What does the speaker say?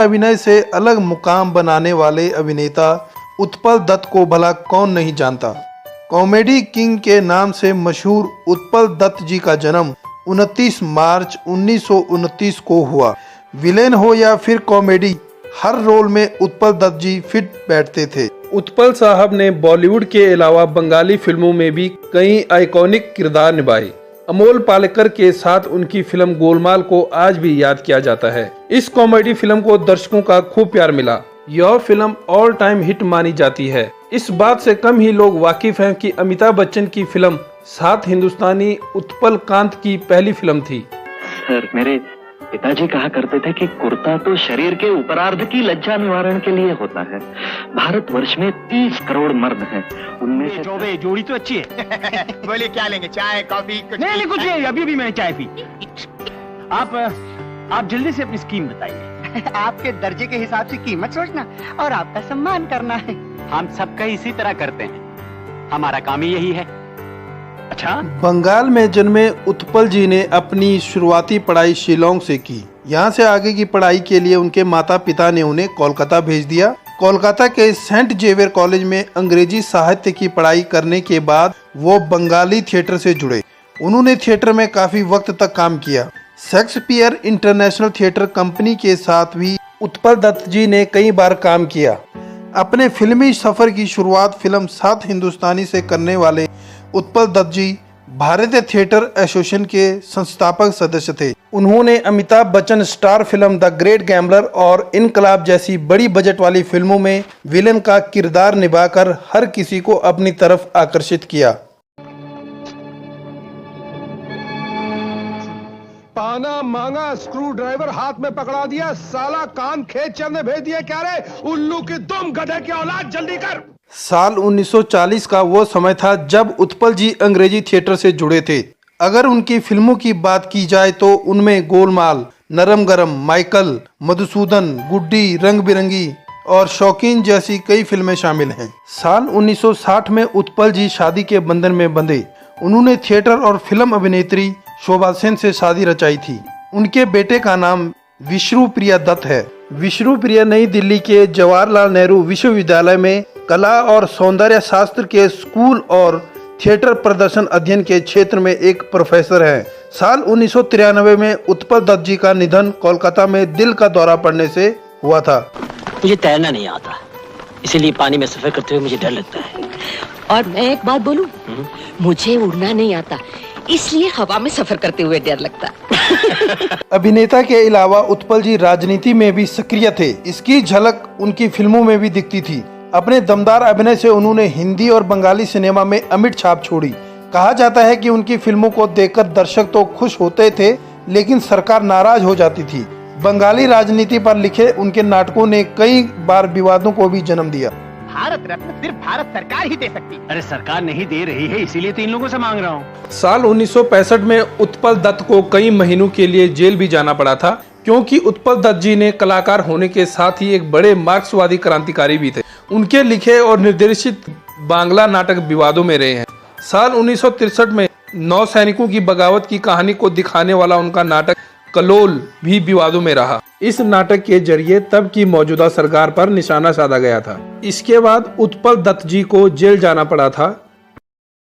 अभिनय से अलग मुकाम बनाने वाले अभिनेता उत्पल दत्त को भला कौन नहीं जानता। कॉमेडी किंग के नाम से मशहूर उत्पल दत्त जी का जन्म 29 मार्च 1929 को हुआ। विलेन हो या फिर कॉमेडी, हर रोल में उत्पल दत्त जी फिट बैठते थे। उत्पल साहब ने बॉलीवुड के अलावा बंगाली फिल्मों में भी कई आइकॉनिक किरदार निभाए। अमोल पालेकर के साथ उनकी फिल्म गोलमाल को आज भी याद किया जाता है। इस कॉमेडी फिल्म को दर्शकों का खूब प्यार मिला। यह फिल्म ऑल टाइम हिट मानी जाती है। इस बात से कम ही लोग वाकिफ हैं कि अमिताभ बच्चन की फिल्म 7 हिंदुस्तानी उत्पल कांत की पहली फिल्म थी। सर, मेरे पिताजी कहा करते थे कि कुर्ता तो शरीर के उपरार्ध की लज्जा निवारण के लिए होता है। भारतवर्ष में 30 करोड़ मर्द हैं, उनमें से जोड़ी तो अच्छी है। बोलिए क्या लेंगे, चाय कॉफी? नहीं कुछ नहीं, अभी भी मैंने चाय पी। आप जल्दी से अपनी स्कीम बताइए। आपके दर्जे के हिसाब से कीमत सोचना और आपका सम्मान करना है। हम सबका इसी तरह करते हैं, हमारा काम ही यही है। अच्छा, बंगाल में जन्मे उत्पल जी ने अपनी शुरुआती पढ़ाई शिलोंग से की। यहाँ से आगे की पढ़ाई के लिए उनके माता पिता ने उन्हें कोलकाता भेज दिया। कोलकाता के सेंट जेवियर कॉलेज में अंग्रेजी साहित्य की पढ़ाई करने के बाद वो बंगाली थिएटर से जुड़े। उन्होंने थिएटर में काफी वक्त तक काम किया। शेक्सपियर इंटरनेशनल थिएटर कंपनी के साथ भी उत्पल दत्त जी ने कई बार काम किया। अपने फिल्मी सफर की शुरुआत फिल्म 7 हिंदुस्तानी से करने वाले उत्पल दत्त जी भारतीय थिएटर एसोसिएशन के संस्थापक सदस्य थे। उन्होंने Amitabh Bachchan star film the great gambler और इनकलाब जैसी बड़ी बजट वाली फिल्मों में विलेन का किरदार निभाकर हर किसी को अपनी तरफ आकर्षित किया। पाना मांगा, स्क्रू ड्राइवर हाथ में पकड़ा दिया, साला काम खेत चलने भेज दिया। क्या रे उल्लू की तुम गधे की औलाद, जल्दी कर। साल 1940 का वो समय था जब उत्पल जी अंग्रेजी थिएटर से जुड़े थे। अगर उनकी फिल्मों की बात की जाए तो उनमें गोलमाल, नरम गरम, माइकल, मधुसूदन, गुड्डी, रंग बिरंगी और शौकीन जैसी कई फिल्में शामिल हैं। साल 1960 में उत्पल जी शादी के बंधन में बंधे। उन्होंने थिएटर और फिल्म अभिनेत्री शोभा सेन से शादी रचाई थी। उनके बेटे का नाम विष्णुप्रिया दत्त है। विष्णुप्रिया नई दिल्ली के जवाहरलाल नेहरू विश्वविद्यालय में कला और सौंदर्य शास्त्र के स्कूल और थिएटर प्रदर्शन अध्ययन के क्षेत्र में एक प्रोफेसर हैं। साल 1993 में उत्पल दत्त जी का निधन कोलकाता में दिल का दौरा पड़ने से हुआ था। मुझे तैरना नहीं आता, इसीलिए पानी में सफर करते हुए मुझे डर लगता है। और मैं एक बात बोलूं, मुझे उड़ना नहीं आता, इसलिए हवा में सफर करते हुए डर लगता। अभिनेता के अलावा उत्पल जी राजनीति में भी सक्रिय थे। इसकी झलक उनकी फिल्मों में भी दिखती थी। अपने दमदार अभिनय से उन्होंने हिंदी और बंगाली सिनेमा में अमिट छाप छोड़ी। कहा जाता है कि उनकी फिल्मों को देखकर दर्शक तो खुश होते थे, लेकिन सरकार नाराज हो जाती थी। बंगाली राजनीति पर लिखे उनके नाटकों ने कई बार विवादों को भी जन्म दिया। भारत रत्न सिर्फ भारत सरकार ही दे सकती। अरे सरकार नहीं दे रही है, इसीलिए तो इन लोगों से मांग रहा हूँ। साल 1965 में उत्पल दत्त को कई महीनों के लिए जेल भी जाना पड़ा था, क्योंकि उत्पल दत्त जी ने कलाकार होने के साथ ही एक बड़े मार्क्सवादी क्रांतिकारी भी थे। उनके लिखे और निर्देशित बांग्ला नाटक विवादों में रहे हैं। साल 1963 में 9 सैनिकों की बगावत की कहानी को दिखाने वाला उनका नाटक कलोल भी विवादों में रहा। इस नाटक के जरिए तब की मौजूदा सरकार पर निशाना साधा गया था। इसके बाद उत्पल दत्त जी को जेल जाना पड़ा था।